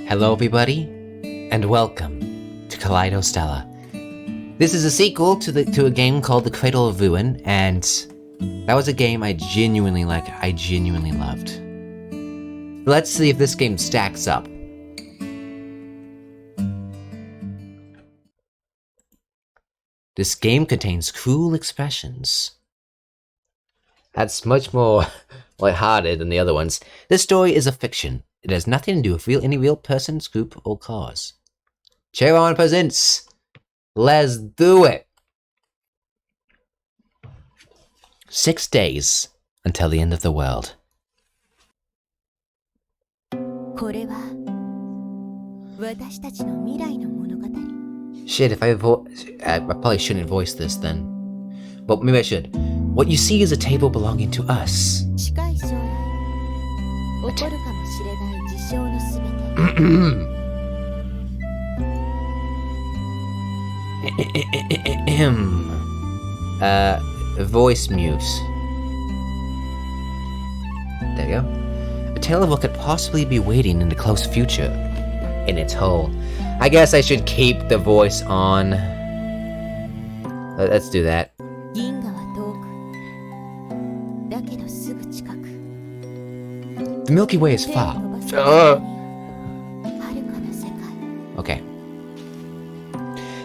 Hello everybody, and welcome to KALEIDO STELLA. This is a sequel to a game called The Cradle of Ruin, and that was a game I genuinely loved. Let's see if this game stacks up. This game contains cruel expressions. That's much more lighthearted than the other ones. This story is a fiction. It has nothing to do with any real persons, group, or cause. Charon presents. Let's do it! 6 days until the end of the world. Shit, if I probably shouldn't voice this then. But maybe I should. What you see is a table belonging to us. Voice mute. There you go. A tale of what could possibly be waiting in the close future. In its whole. I guess I should keep the voice on. Let's do that. The Milky Way is far. Okay.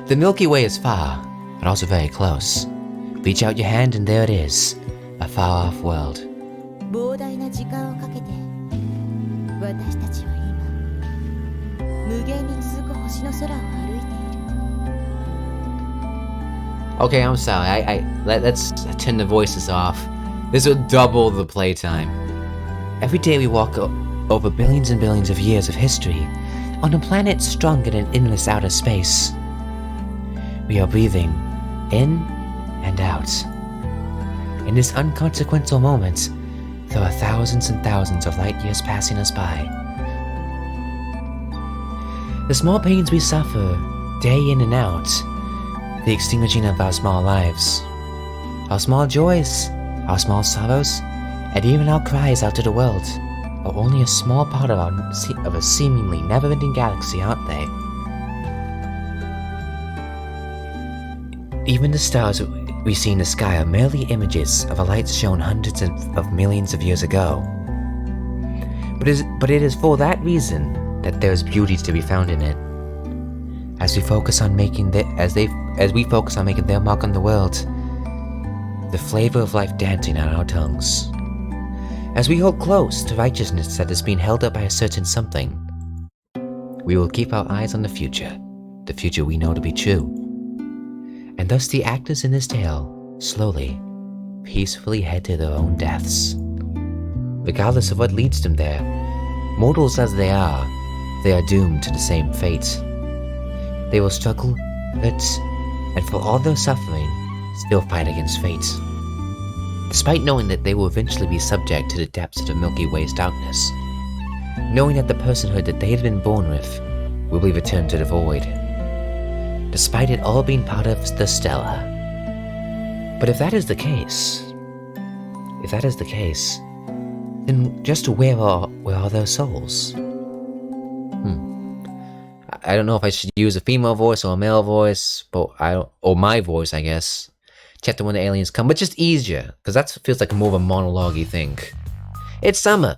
The Milky Way is far, but also very close. Reach out your hand and there it is, a far-off world. Okay, I'm sorry. Let's turn the voices off. This will double the playtime. Every day we walk over billions and billions of years of history on a planet strung in an endless outer space. We are breathing in and out. In this unconsequential moment, there are thousands and thousands of light years passing us by. The small pains we suffer, day in and out, the extinguishing of our small lives, our small joys, our small sorrows, and even our cries out to the world, are only a small part of a seemingly never-ending galaxy, aren't they? Even the stars we see in the sky are merely images of a light shown hundreds of millions of years ago. But it is for that reason that there is beauty to be found in it. As we focus on making their mark on the world, the flavor of life dancing on our tongues. As we hold close to righteousness that is being held up by a certain something, we will keep our eyes on the future we know to be true. And thus the actors in this tale slowly, peacefully head to their own deaths. Regardless of what leads them there, mortals as they are doomed to the same fate. They will struggle, hurt, and for all their suffering, still fight against fate. Despite knowing that they will eventually be subject to the depths of the Milky Way's darkness, knowing that the personhood that they had been born with will be returned to the void, despite it all being part of the Stella. But if that is the case, then just where are their souls? I don't know if I should use a female voice or a male voice, or my voice, I guess. Chapter when the aliens come, but just easier, because that feels like more of a monologue-y thing. It's summer.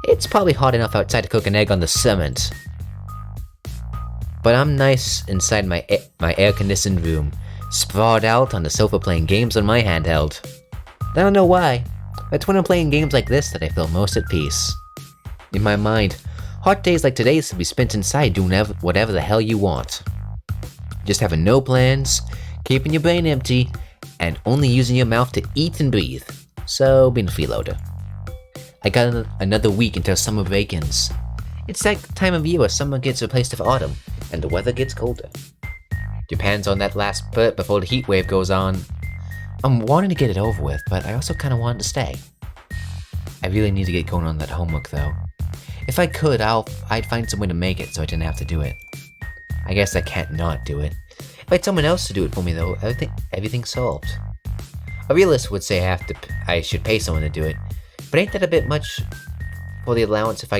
It's probably hot enough outside to cook an egg on the cement. But I'm nice inside my air-conditioned room, sprawled out on the sofa playing games on my handheld. I don't know why, but it's when I'm playing games like this that I feel most at peace. In my mind, hot days like today's to be spent inside doing whatever the hell you want. Just having no plans, keeping your brain empty, and only using your mouth to eat and breathe. So, being a freeloader. I got another week until summer break-ins. It's that time of year where summer gets replaced with autumn, and the weather gets colder. Depends on that last bit before the heat wave goes on. I'm wanting to get it over with, but I also kind of wanted to stay. I really need to get going on that homework though. If I could, I'd find some way to make it so I didn't have to do it. I guess I can't not do it. If I had someone else to do it for me though, I think everything's solved. A realist would say I should pay someone to do it, but ain't that a bit much for the allowance if I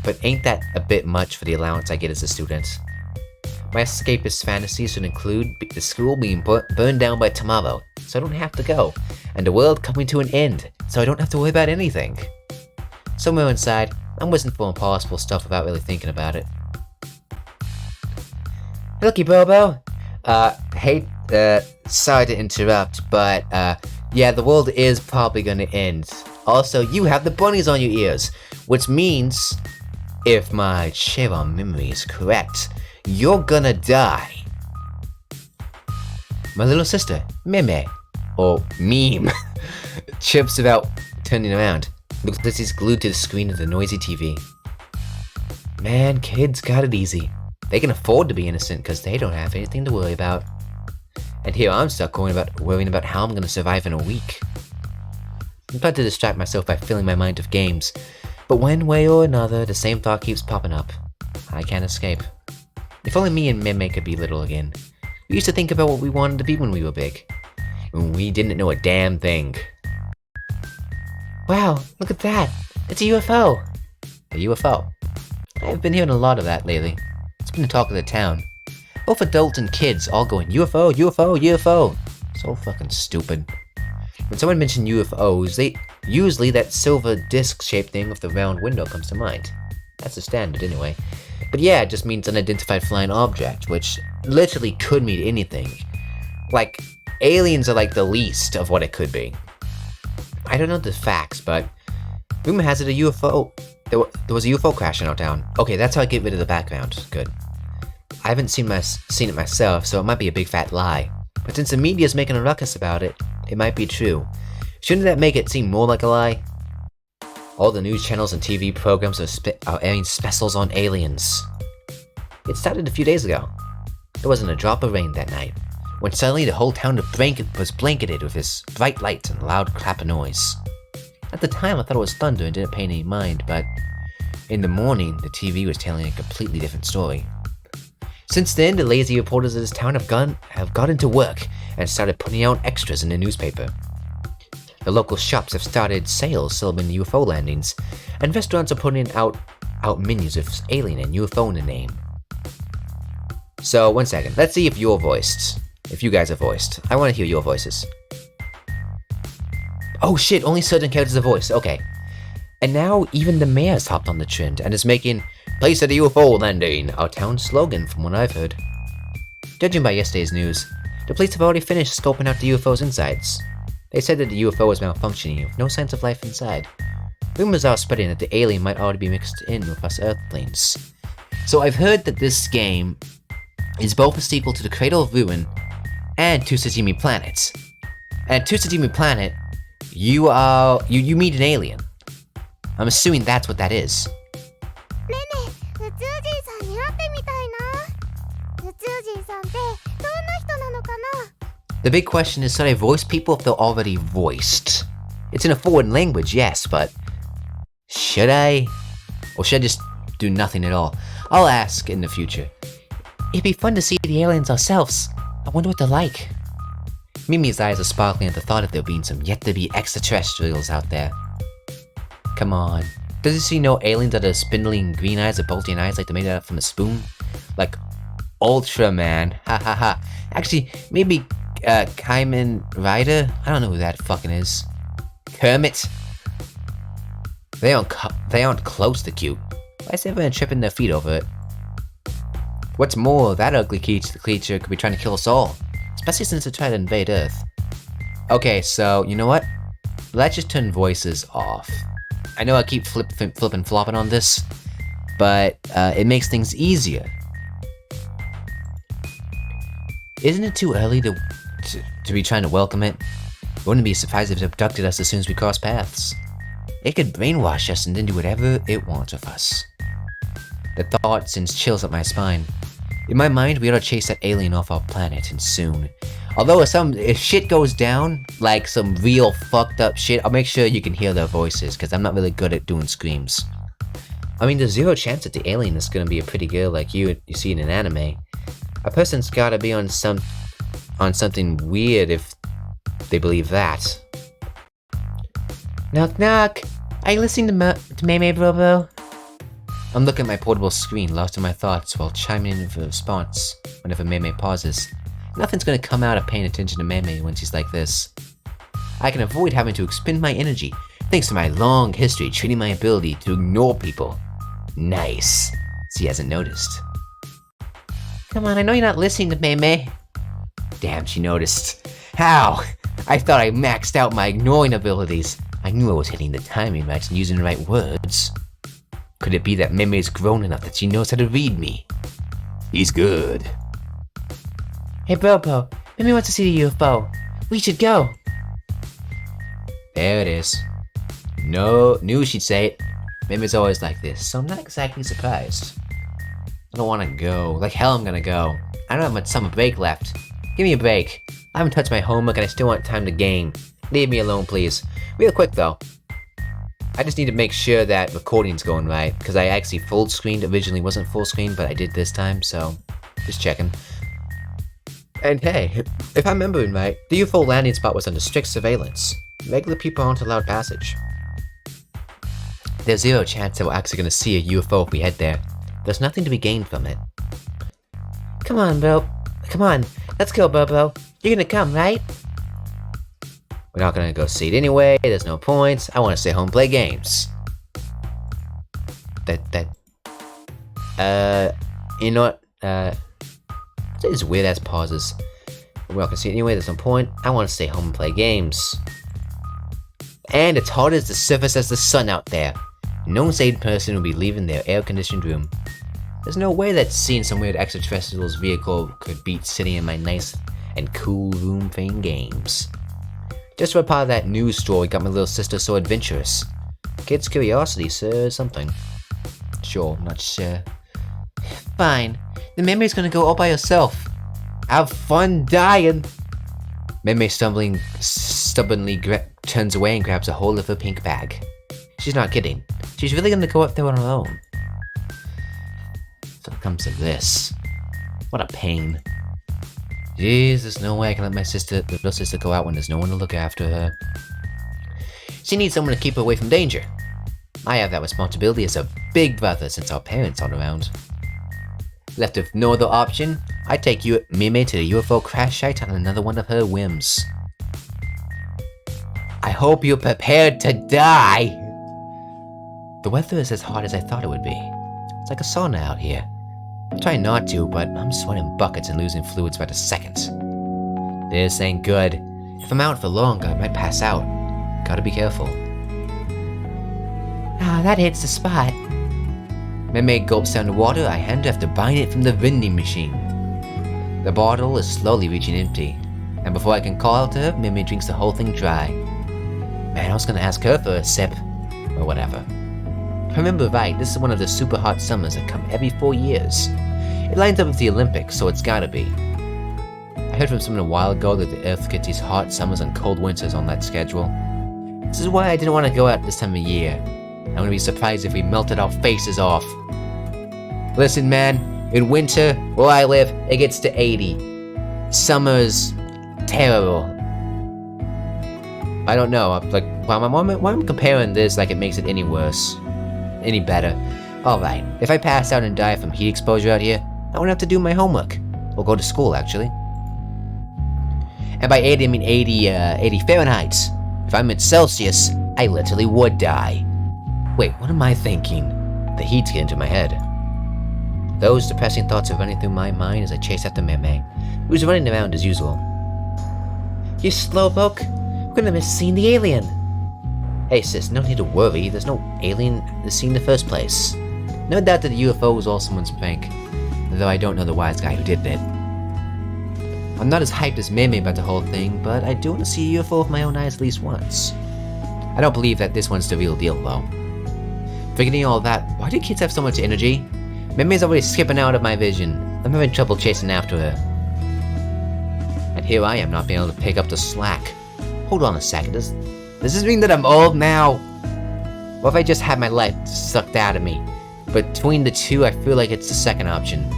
but ain't that a bit much for the allowance I get as a student? My escapist fantasies should include the school being burned down by tomorrow, so I don't have to go, and the world coming to an end, so I don't have to worry about anything. Somewhere inside, I'm wishing for impossible stuff without really thinking about it. Looky, Bobo. Sorry to interrupt, but, yeah, the world is probably gonna end. Also, you have the bunnies on your ears, which means, if my Chiron memory is correct, you're gonna die. My little sister, Meme, or Meme, chirps about turning around. Looks like she's glued to the screen of the noisy TV. Man, kids got it easy. They can afford to be innocent because they don't have anything to worry about. And here I'm stuck worrying about how I'm gonna survive in a week. I'm trying to distract myself by filling my mind with games, but one way or another, the same thought keeps popping up. I can't escape. If only me and Meme could be little again. We used to think about what we wanted to be when we were big. When we didn't know a damn thing. Wow, look at that! It's a UFO! A UFO? I've been hearing a lot of that lately. It's been the talk of the town. Both adults and kids all going, UFO, UFO, UFO! So fucking stupid. When someone mentions UFOs, usually that silver disc-shaped thing with the round window comes to mind. That's the standard anyway. But yeah, it just means unidentified flying object, which literally could mean anything. Like, aliens are like the least of what it could be. I don't know the facts, but rumor has it a UFO. There was a UFO crash in our town. Okay, that's how I get rid of the background. Good. I haven't seen it myself, so it might be a big fat lie. But since the media's making a ruckus about it, it might be true. Shouldn't that make it seem more like a lie? All the news channels and TV programs are airing specials on aliens. It started a few days ago. There wasn't a drop of rain that night, when suddenly the whole town was blanketed with this bright light and loud clap of noise. At the time, I thought it was thunder and didn't pay any mind, but in the morning, the TV was telling a completely different story. Since then, the lazy reporters of this town have got into work and started putting out extras in the newspaper. The local shops have started sales celebrating UFO landings, and restaurants are putting out menus with alien and UFO in the name. So, one second, let's see if you're voiced. If you guys are voiced. I want to hear your voices. Oh shit, only certain characters are voiced, okay. And now even the mayor's hopped on the trend and is making "Place at a UFO landing" our town's slogan from what I've heard. Judging by yesterday's news, the police have already finished scoping out the UFO's insides. They said that the UFO was malfunctioning with no signs of life inside. Rumors are spreading that the alien might already be mixed in with us Earthlings. So I've heard that this game is both a sequel to the Cradle of Ruin and To Tsujimi Planet. And To Tsujimi Planet, you meet an alien. I'm assuming that's what that is. The big question is, should I voice people if they're already voiced? It's in a foreign language, yes, but should I? Or should I just do nothing at all? I'll ask in the future. It'd be fun to see the aliens ourselves. I wonder what they're like. Mimi's eyes are sparkling at the thought of there being some yet-to-be extraterrestrials out there. Come on. Doesn't she know aliens that are spindling green eyes or bulging eyes like they made out from a spoon? Like Ultraman. Ha ha ha. Actually, maybe Kaiman Rider? I don't know who that fucking is. Kermit? They aren't close to cute. Why is everyone tripping their feet over it? What's more, that ugly creature could be trying to kill us all. Especially since it tried to invade Earth. Okay, so, you know what? Let's just turn voices off. I know I keep flipping flopping on this, but it makes things easier. Isn't it too early to be trying to welcome it? Wouldn't be surprised if it abducted us as soon as we cross paths. It could brainwash us and then do whatever it wants with us. The thought sends chills up my spine. In my mind, we ought to chase that alien off our planet, and soon. Although if shit goes down, like some real fucked up shit, I'll make sure you can hear their voices, because I'm not really good at doing screams. I mean, there's zero chance that the alien is gonna be a pretty girl like you see in an anime. A person's gotta be on something weird if they believe that. Knock knock! Are you listening to Meme Brobo? I'm looking at my portable screen, lost in my thoughts, while chiming in for a response whenever Mei pauses. Nothing's gonna come out of paying attention to Mei when she's like this. I can avoid having to expend my energy, thanks to my long history treating my ability to ignore people. Nice. She hasn't noticed. Come on, I know you're not listening to Mei. Damn, she noticed. How? I thought I maxed out my ignoring abilities. I knew I was hitting the timing right and using the right words. Could it be that Mei's grown enough that she knows how to read me? He's good. Hey Bobo, Mei wants to see the UFO. We should go. There it is. No, knew she'd say it. Mei's always like this, so I'm not exactly surprised. I don't want to go. Like hell I'm gonna go. I don't have much summer break left. Give me a break. I haven't touched my homework and I still want time to game. Leave me alone, please. Real quick though. I just need to make sure that recording's going right, because I actually full screened. Originally wasn't full screen, but I did this time, so just checking. And hey, if I'm remembering right, the UFO landing spot was under strict surveillance. Regular people aren't allowed passage. There's zero chance that we're actually going to see a UFO if we head there. There's nothing to be gained from it. Come on, Bo. Come on, let's go, Bobo. You're gonna come, right? We're not gonna go see it anyway, there's no point. I wanna stay home and play games. You know what? These weird ass pauses. We're not gonna see it anyway, there's no point. I wanna stay home and play games. And it's hot as the surface as the sun out there. No sane person will be leaving their air-conditioned room. There's no way that seeing some weird extraterrestrial's vehicle could beat sitting in my nice and cool room playing games. Just for part of that news story got my little sister so adventurous. Kid's curiosity says something. Sure, not sure. Fine. The Mei's gonna go all by herself. Have fun dying. Mei stubbornly turns away and grabs a hold of her pink bag. She's not kidding. She's really gonna go up there on her own. So it comes to this. What a pain. Jeez, there's no way I can let the little sister go out when there's no one to look after her. She needs someone to keep her away from danger. I have that responsibility as a big brother since our parents aren't around. Left with no other option, I take Mei to the UFO crash site on another one of her whims. I hope you're prepared to die! The weather is as hot as I thought it would be. It's like a sauna out here. I'm trying not to, but I'm sweating buckets and losing fluids by the second. This ain't good. If I'm out for long, I might pass out. Gotta be careful. Ah, that hits the spot. Mei gulps down the water I hand her after buying it from the vending machine. The bottle is slowly reaching empty, and before I can call out to her, Mei drinks the whole thing dry. Man, I was gonna ask her for a sip, or whatever. If I remember right, this is one of the super hot summers that come every 4 years. It lines up with the Olympics, so it's gotta be. I heard from someone a while ago that the Earth gets these hot summers and cold winters on that schedule. This is why I didn't want to go out this time of year. I wouldn't be surprised if we melted our faces off. Listen man, in winter, where I live, it gets to 80. Summer's terrible. I don't know, like, why I'm comparing this like it makes it any worse. Any better. Alright, if I pass out and die from heat exposure out here, I won't have to do my homework. Or go to school, actually. And by 80, I mean 80 Fahrenheit. If I'm in Celsius, I literally would die. Wait, what am I thinking? The heat's getting to my head. Those depressing thoughts are running through my mind as I chase after Mei, who's running around as usual. You slowpoke? We're gonna miss seeing the alien. Hey sis, no need to worry, there's no alien in the scene in the first place. No doubt that the UFO was all someone's prank, though I don't know the wise guy who did it. I'm not as hyped as Mei about the whole thing, but I do want to see a UFO with my own eyes at least once. I don't believe that this one's the real deal though. Forgetting all that, why do kids have so much energy? Mei's already skipping out of my vision. I'm having trouble chasing after her. And here I am not being able to pick up the slack. Hold on a second, does this mean that I'm old now? What if I just had my life sucked out of me? Between the two, I feel like it's the second option.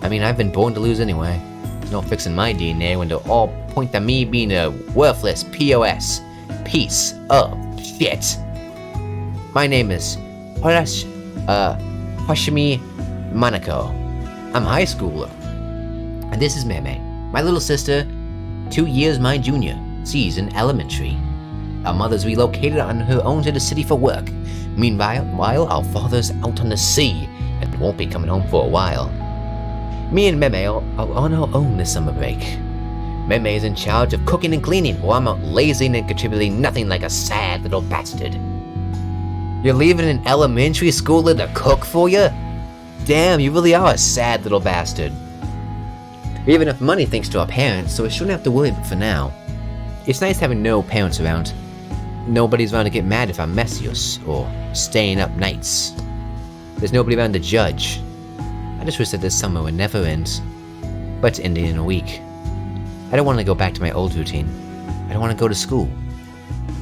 I mean, I've been born to lose anyway. There's no fixing my DNA when they'll all point to me being a worthless POS. Piece of shit. My name is Hoshimi Manako. I'm a high schooler. And this is Meme, my little sister, 2 years my junior. She's in elementary. Our mother's relocated on her own to the city for work. Meanwhile, our father's out on the sea and won't be coming home for a while. Me and Meme are on our own this summer break. Meme is in charge of cooking and cleaning, while I'm out lazing and contributing nothing like a sad little bastard. You're leaving an elementary schooler to cook for you? Damn, you really are a sad little bastard. We have enough money thanks to our parents, so we shouldn't have to worry for now. It's nice having no parents around. Nobody's around to get mad if I'm messy or staying up nights. There's nobody around to judge. I just wish that this summer would never end, but it's ending in a week. I don't want to go back to my old routine. I don't want to go to school.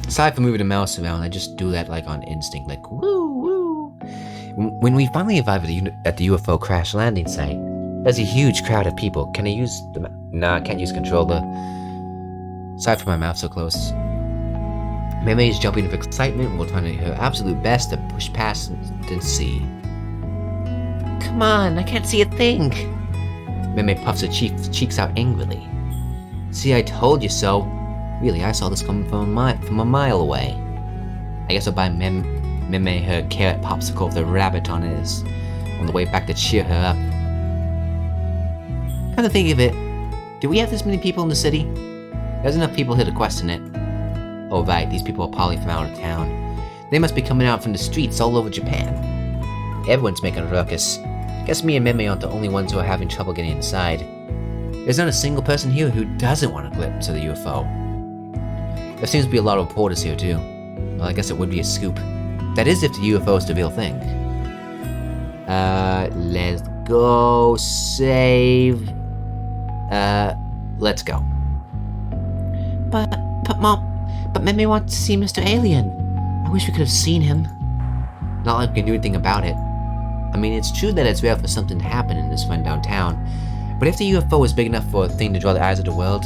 Aside from moving the mouse around, I just do that like on instinct, like woo woo. When we finally arrive at the UFO crash landing site, there's a huge crowd of people. Can I use the Nah, I can't use controller. Sorry for my mouth so close. Meme is jumping with excitement while trying her absolute best to push past and see. Come on, I can't see a thing. Meme puffs her cheeks out angrily. See, I told you so. Really, I saw this coming from a mile away. I guess I'll buy Meme her carrot popsicle with a rabbit on it on the way back to cheer her up. Come to think of it, do we have this many people in the city? There's enough people here to question it. Oh right, these people are probably from out of town. They must be coming out from the streets all over Japan. Everyone's making a ruckus. Guess me and Meme aren't the only ones who are having trouble getting inside. There's not a single person here who doesn't want to glimpse of the UFO. There seems to be a lot of reporters here too. Well, I guess it would be a scoop. That is if the UFO is the real thing. Let's go save... let's go. But Mom, Meme wants to see Mr. Alien. I wish we could have seen him. Not like we can do anything about it. I mean, it's true that it's rare for something to happen in this rundown town, but if the UFO is big enough for a thing to draw the eyes of the world,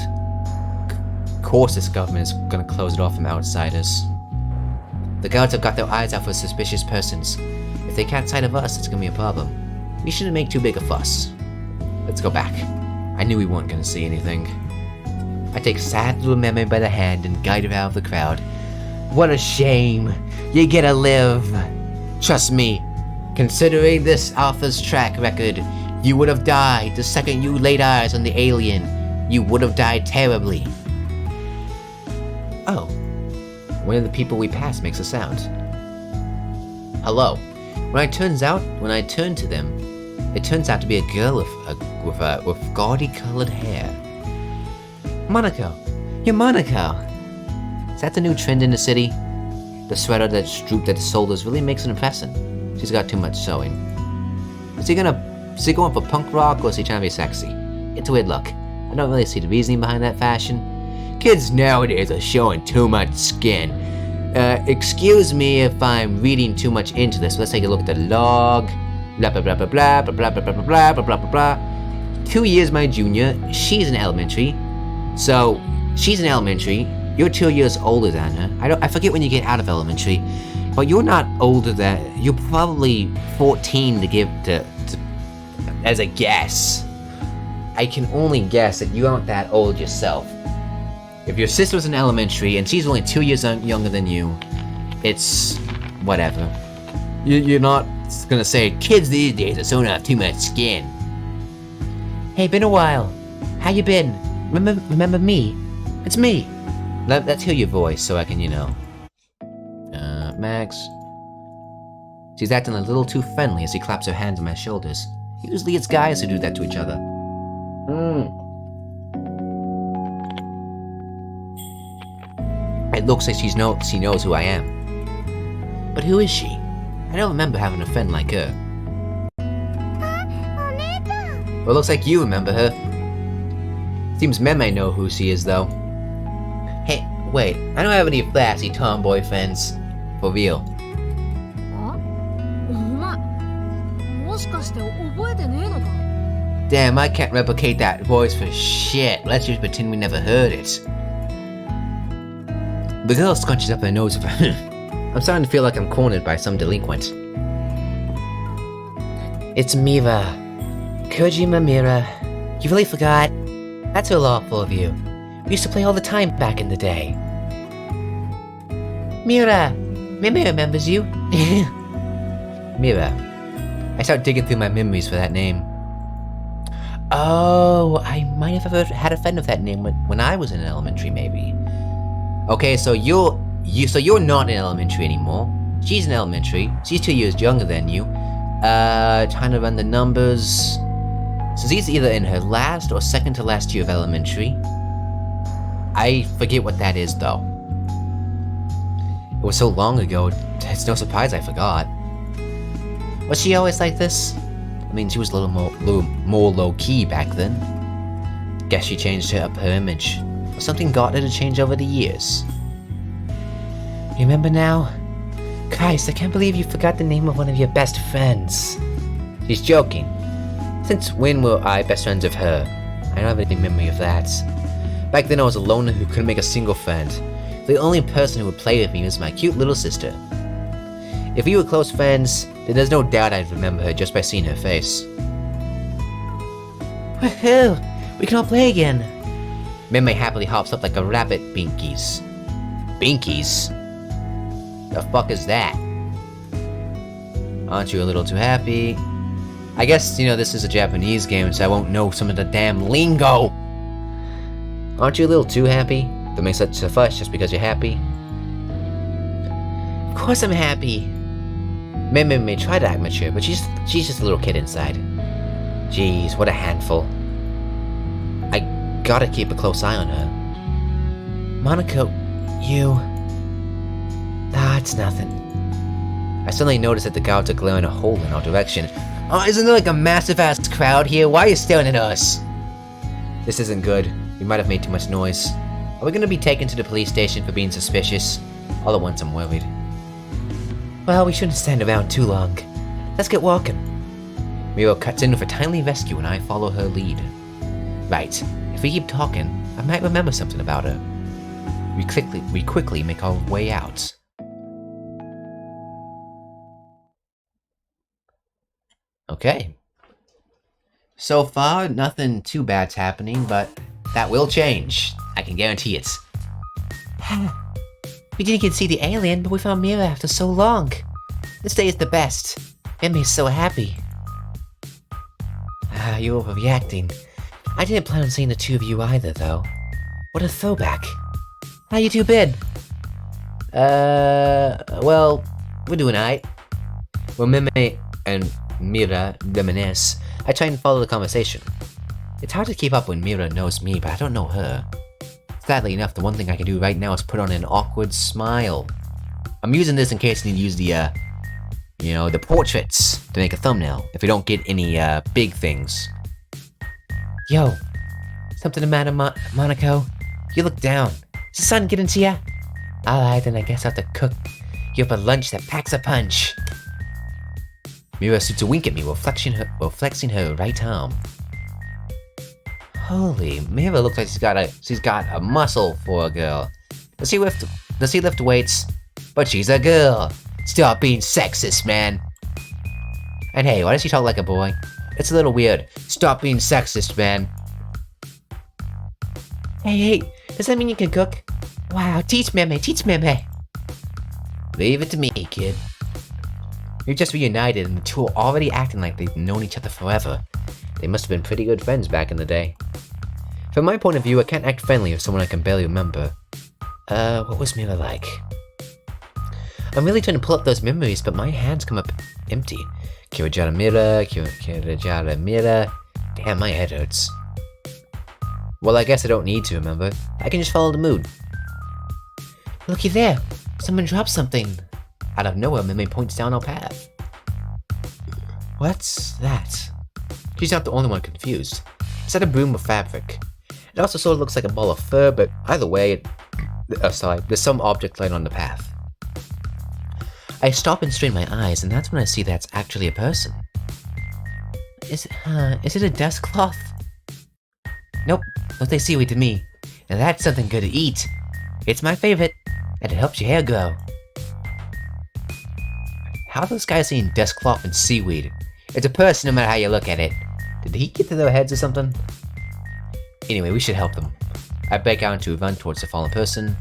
of course this government is gonna close it off from outsiders. The guards have got their eyes out for suspicious persons. If they catch sight of us, it's gonna be a problem. We shouldn't make too big a fuss. Let's go back. I knew we weren't gonna see anything. I take sad little Meme by the hand and guide her out of the crowd. What a shame. You get to live. Trust me, considering this Alpha's track record, you would have died the second you laid eyes on the alien. You would have died terribly. Oh. One of the people we pass makes a sound. Hello. When I turn to them, it turns out to be a girl with gaudy colored hair. Monaco! You're Monaco! Is that the new trend in the city? The sweater that's drooped at the shoulders really makes an impression. She's got too much sewing. Is he going for punk rock or is he trying to be sexy? It's a weird look. I don't really see the reasoning behind that fashion. Kids nowadays are showing too much skin. Excuse me if I'm reading too much into this. Let's take a look at the log. Blah blah blah blah blah blah blah blah blah blah blah blah blah blah. 2 years my junior. She's in elementary. So she's in elementary. You're 2 years older than her. I forget when you get out of elementary, but you're not older than. You're probably 14 to give to as a guess. I can only guess that you aren't that old yourself. If your sister's in elementary and she's only 2 years younger than you, it's whatever. You're not gonna say kids these days are showing off too much skin. Hey, been a while. How you been? Remember me? It's me. Let's hear your voice so I can, Max. She's acting a little too friendly as she claps her hands on my shoulders. Usually it's guys who do that to each other. It looks like she knows who I am. But who is she? I don't remember having a friend like her. Well, it looks like you remember her. Seems Meme know who she is, though. Hey, wait, I don't have any flashy tomboy friends. For real. Damn, I can't replicate that voice for shit. Let's just pretend we never heard it. The girl scrunches up her nose. I'm starting to feel like I'm cornered by some delinquent. It's Mira. Kojima Mira. You really forgot? That's so lawful of you. We used to play all the time back in the day. Mira! Mimi remembers you. Mira. I start digging through my memories for that name. Oh, I might have ever had a friend of that name when I was in elementary, maybe. Okay, so you're not in elementary anymore. She's in elementary. She's 2 years younger than you. Trying to run the numbers. So she's either in her last or second to last year of elementary. I forget what that is, though. It was so long ago, it's no surprise I forgot. Was she always like this? I mean, she was a little more low-key back then. Guess she changed up her image. Or something got her to change over the years. Remember now? Christ, I can't believe you forgot the name of one of your best friends. She's joking. Since when were I best friends of her? I don't have any memory of that. Back then I was a loner who couldn't make a single friend. The only person who would play with me was my cute little sister. If we were close friends, then there's no doubt I'd remember her just by seeing her face. Woohoo! We can all play again! Meme happily hops up like a rabbit. Binkies. Binkies? The fuck is that? Aren't you a little too happy? I guess, this is a Japanese game, so I won't know some of the damn lingo! Aren't you a little too happy? Don't make such a fuss just because you're happy. Of course I'm happy! Meme may try to act mature, but she's just a little kid inside. Jeez, what a handful. I gotta keep a close eye on her. Monaco, you... Ah, it's nothing. I suddenly noticed that the guards are glaring a hole in our direction. Oh, isn't there like a massive-ass crowd here? Why are you staring at us? This isn't good. We might have made too much noise. Are we gonna be taken to the police station for being suspicious? All at once I'm worried. Well, we shouldn't stand around too long. Let's get walking. Miro cuts in with a timely rescue and I follow her lead. Right, if we keep talking, I might remember something about her. We quickly make our way out. Okay. So far, nothing too bad's happening, but that will change. I can guarantee it. We didn't get to see the alien, but we found Mira after so long. This day is the best. Emmy's so happy. You're overreacting. I didn't plan on seeing the two of you either, though. What a throwback. How you two been? Well, we're doing alright. When Meme and Mira reminisce, I try and follow the conversation. It's hard to keep up when Mira knows me, but I don't know her. Sadly enough, the one thing I can do right now is put on an awkward smile. I'm using this in case I need to use the portraits to make a thumbnail, if we don't get any, big things. Yo, something the matter, Monaco? You look down. Is the sun getting to ya? Alright, then I guess I'll have to cook you up a lunch that packs a punch. Mira suits a wink at me while flexing her right arm. Holy, Mira looks like she's got a muscle for a girl. Does she lift weights? But she's a girl. Stop being sexist, man. And hey, why does she talk like a boy? It's a little weird. Stop being sexist, man. Hey, does that mean you can cook? Wow, teach Meme. Leave it to me, kid. You're just reunited and the two are already acting like they've known each other forever. They must have been pretty good friends back in the day. From my point of view, I can't act friendly with someone I can barely remember. What was Mira like? I'm really trying to pull up those memories, but my hands come up empty. Kirajara Mira. Damn, my head hurts. Well, I guess I don't need to remember. I can just follow the mood. Looky there. Someone dropped something. Out of nowhere, Meme points down our path. What's that? She's not the only one confused. Is that a broom of fabric? It also sort of looks like a ball of fur, but either way, there's some object lying on the path. I stop and strain my eyes, and that's when I see that's actually a person. Is it a dust cloth? Nope, don't they seaweed to me. Now that's something good to eat. It's my favorite, and it helps your hair grow. How are those guys eating dust cloth and seaweed? It's a person no matter how you look at it. Did he get to their heads or something? Anyway, we should help them. I break out to run towards the fallen person.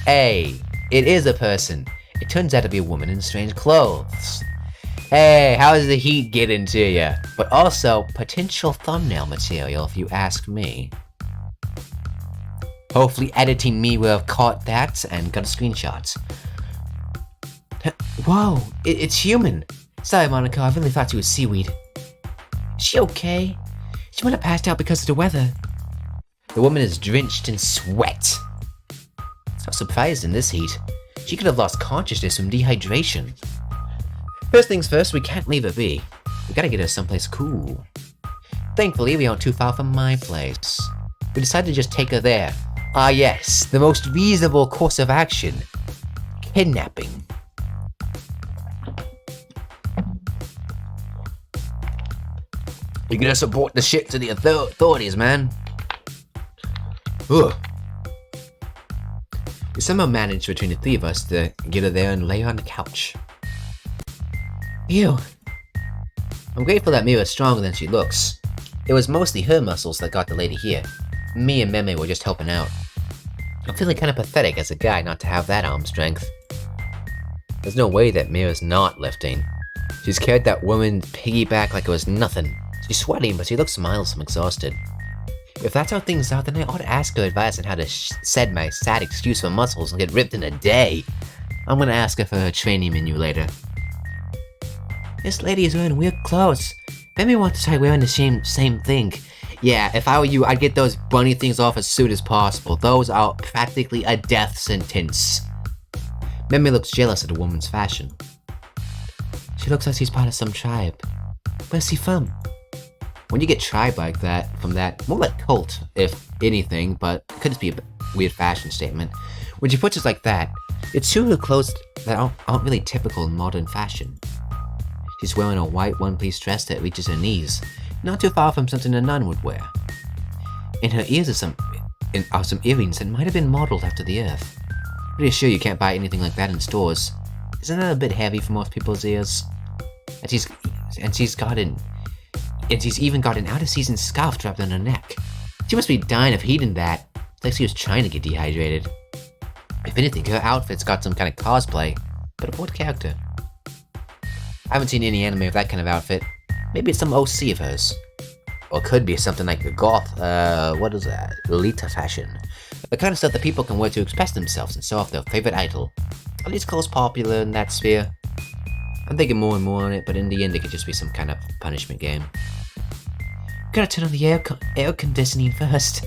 Hey, it is a person. It turns out to be a woman in strange clothes. Hey, how does the heat get into you? But also, potential thumbnail material if you ask me. Hopefully editing me will have caught that and got a screenshot. Whoa, it's human. Sorry, Monica, I really thought you was seaweed. Is she okay? She might have passed out because of the weather. The woman is drenched in sweat. It's not surprised in this heat. She could have lost consciousness from dehydration. First things first, we can't leave her be. We gotta get her someplace cool. Thankfully, we aren't too far from my place. We decided to just take her there. Ah yes, the most reasonable course of action. Kidnapping. You gotta support the shit to the authorities, man. Ugh. We somehow managed between the three of us to get her there and lay her on the couch. Ew. I'm grateful that Mira's stronger than she looks. It was mostly her muscles that got the lady here. Me and Meme were just helping out. I'm feeling kinda pathetic as a guy not to have that arm strength. There's no way that Mira's not lifting. She's carried that woman's piggyback like it was nothing. She's sweating, but she looks miles from exhausted. If that's how things are, then I ought to ask her advice on how to shed my sad excuse for muscles and get ripped in a day. I'm gonna ask her for her training menu later. This lady is wearing weird clothes. Maybe want to try wearing the same thing. Yeah, if I were you, I'd get those bunny things off as soon as possible. Those are practically a death sentence. Meme looks jealous of the woman's fashion. She looks like she's part of some tribe. Where's she from? When you get tribe like that, from that, more like cult, if anything, but it could just be a weird fashion statement. When she puts it like that, it's true her clothes that aren't really typical in modern fashion. She's wearing a white one-piece dress that reaches her knees, not too far from something a nun would wear. In her ears are some earrings that might have been modeled after the earth. Pretty sure you can't buy anything like that in stores. Isn't that a bit heavy for most people's ears? And she's even got an out-of-season scarf wrapped on her neck. She must be dying of heat in that. It's like she was trying to get dehydrated. If anything, her outfit's got some kind of cosplay, but of what character? I haven't seen any anime of that kind of outfit. Maybe it's some OC of hers. Or it could be something like the goth, what is that? Lolita fashion. The kind of stuff that people can wear to express themselves and show off their favorite idol. Are these clothes popular in that sphere? I'm thinking more and more on it, but in the end it could just be some kind of punishment game. Gotta turn on the air conditioning first.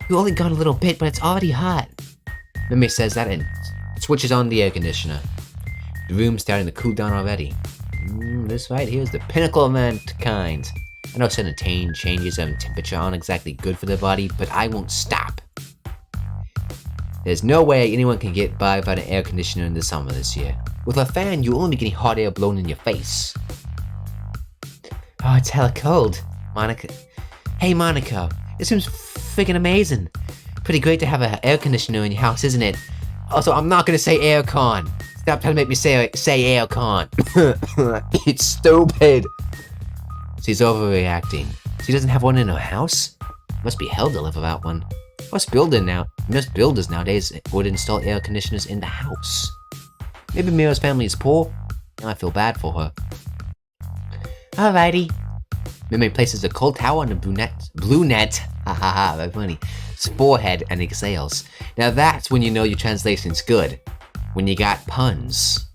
We only got a little bit, but it's already hot. Mimi says that and switches on the air conditioner. The room's starting to cool down already. This right here is the pinnacle of mankind. I know certain changes in temperature aren't exactly good for the body, but I won't stop. There's no way anyone can get by without an air conditioner in the summer this year. With a fan, you'll only be getting hot air blown in your face. Oh, it's hella cold. Monica. Hey, Monica. This room's freaking amazing. Pretty great to have an air conditioner in your house, isn't it? Also, I'm not gonna say aircon. Stop trying to make me say aircon. It's stupid. She's overreacting. She doesn't have one in her house? Must be hell to live without one. Most builders nowadays would install air conditioners in the house. Maybe Mira's family is poor. Now I feel bad for her. Alrighty. Mimi places a cold towel on the brunette, hahaha, very funny, forehead and exhales. Now that's when you know your translation's good. When you got puns.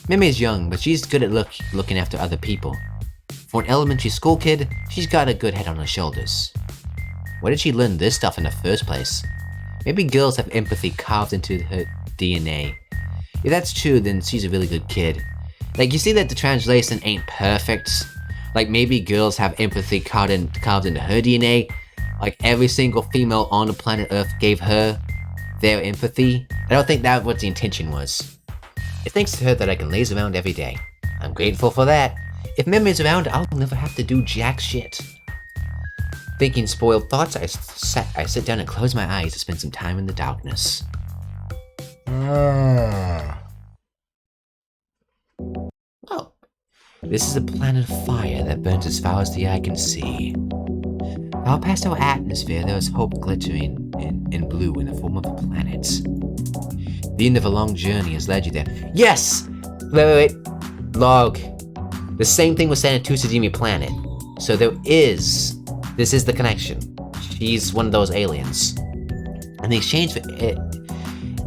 Mimi is young, but she's good at looking after other people. For an elementary school kid, she's got a good head on her shoulders. Where did she learn this stuff in the first place? Maybe girls have empathy carved into her DNA. If that's true, then she's a really good kid. Like, you see that the translation ain't perfect? Like, maybe girls have empathy carved into her DNA? Like, every single female on the planet Earth gave her their empathy? I don't think that what the intention was. It's thanks to her that I can laze around every day. I'm grateful for that. If Mimi's around, I'll never have to do jack shit. Thinking spoiled thoughts, I sit down and close my eyes to spend some time in the darkness. Oh, This is a planet of fire that burns as far as the eye can see. Far past our atmosphere, there is hope glittering in blue in the form of a planet. The end of a long journey has led you there. Yes! Wait. Log. The same thing was said in Tsusujimi Planet. So this is the connection. She's one of those aliens. In exchange for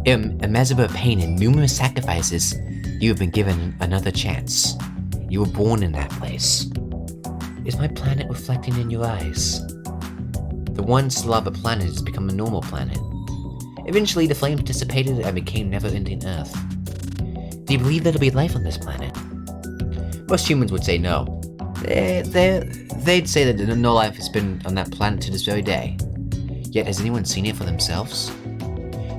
immeasurable pain and numerous sacrifices, you have been given another chance. You were born in that place. Is my planet reflecting in your eyes? The once lava planet has become a normal planet. Eventually, the flames dissipated and became never-ending Earth. Do you believe there'll be life on this planet? Most humans would say no. They'd say that no life has been on that planet to this very day. Yet has anyone seen it for themselves?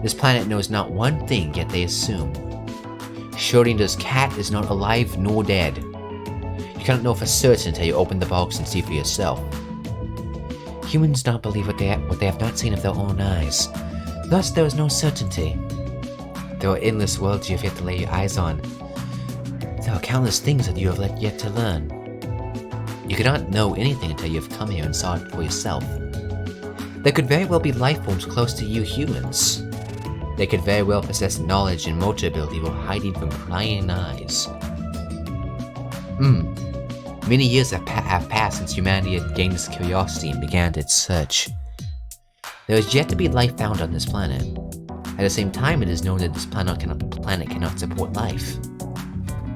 This planet knows not one thing, yet they assume. Schrodinger's cat is not alive nor dead. You cannot know for certain until you open the box and see for yourself. Humans don't believe what they have not seen of their own eyes. Thus, there is no certainty. There are endless worlds you have yet to lay your eyes on. There are countless things that you have yet to learn. You cannot know anything until you have come here and saw it for yourself. There could very well be life forms close to you humans. They could very well possess knowledge and motor ability while hiding from prying eyes. Many years have passed since humanity had gained its curiosity and began its search. There is yet to be life found on this planet. At the same time, it is known that this planet cannot support life.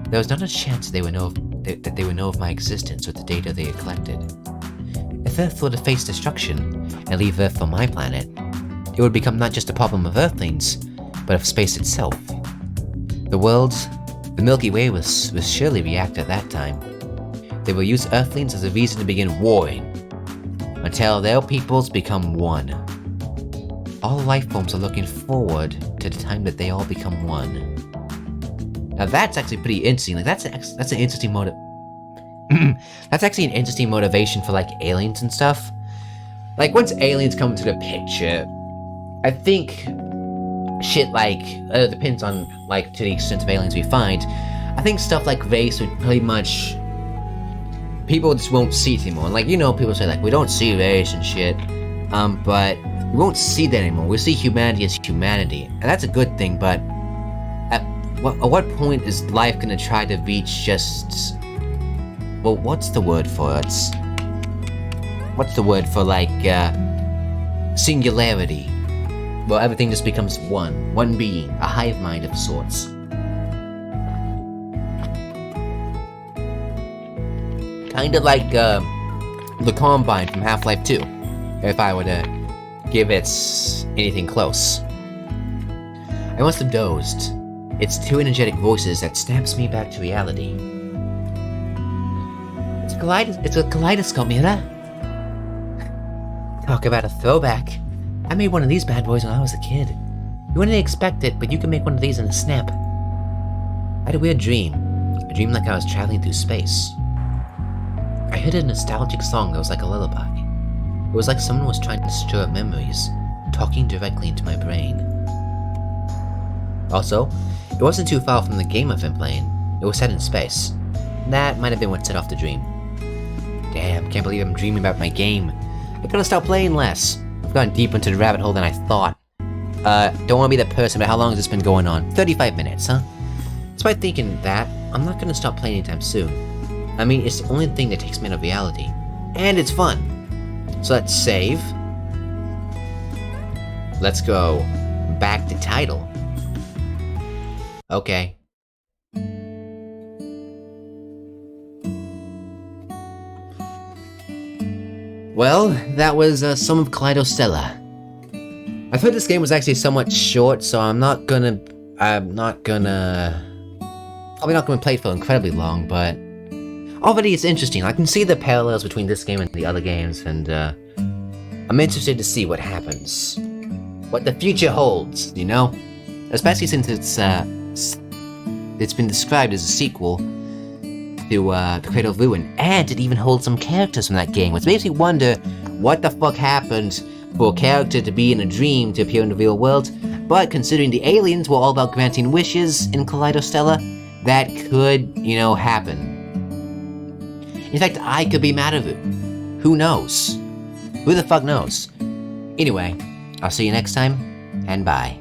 There is not a chance that they would know of my existence with the data they had collected. If Earth were to face destruction and leave Earth for my planet, it would become not just a problem of Earthlings, but of space itself. The Milky Way will surely react at that time. They will use Earthlings as a reason to begin warring, until their peoples become one. All life forms are looking forward to the time that they all become one. Now that's actually pretty interesting. Like that's an interesting motive. That's actually an interesting motivation for like aliens and stuff. Like once aliens come into the picture, I think shit like depends on like to the extent of aliens we find. I think stuff like race would pretty much people just won't see it anymore. Like people say like we don't see race and shit, but we won't see that anymore. We'll see humanity as humanity, and that's a good thing. But at what point is life gonna try to reach just? Well, what's the word for it? What's the word for like singularity? Well, everything just becomes one being, a hive mind of sorts. Kind of like the Combine from Half-Life 2, if I were to give it anything close. I must have dozed. It's two energetic voices that snaps me back to reality. It's a kaleidoscope mirror. Talk about a throwback. I made one of these bad boys when I was a kid. You wouldn't expect it, but you can make one of these in a snap. I had a weird dream. I dreamed like I was traveling through space. I heard a nostalgic song that was like a lullaby. It was like someone was trying to stir up memories, talking directly into my brain. Also, it wasn't too far from the game I've been playing. It was set in space. That might have been what set off the dream. Damn, can't believe I'm dreaming about my game. I gotta stop playing less. I've gone deeper into the rabbit hole than I thought. Don't want to be that person, but how long has this been going on? 35 minutes, huh? Despite thinking that, I'm not gonna stop playing anytime soon. I mean, it's the only thing that takes me out of reality. And it's fun. So let's save. Let's go back to title. Okay. Well, that was some of KALEIDO STELLA. I've heard this game was actually somewhat short, so I'm probably not gonna play it for incredibly long, but already it's interesting. I can see the parallels between this game and the other games, and I'm interested to see what happens. What the future holds, Especially since it's been described as a sequel to The Cradle of Ruin, and it even holds some characters from that game, which makes me wonder what the fuck happened for a character to be in a dream to appear in the real world. But considering the aliens were all about granting wishes in KALEIDO STELLA, that could, happen. In fact, I could be Matavu. Who knows? Who the fuck knows? Anyway, I'll see you next time, and bye.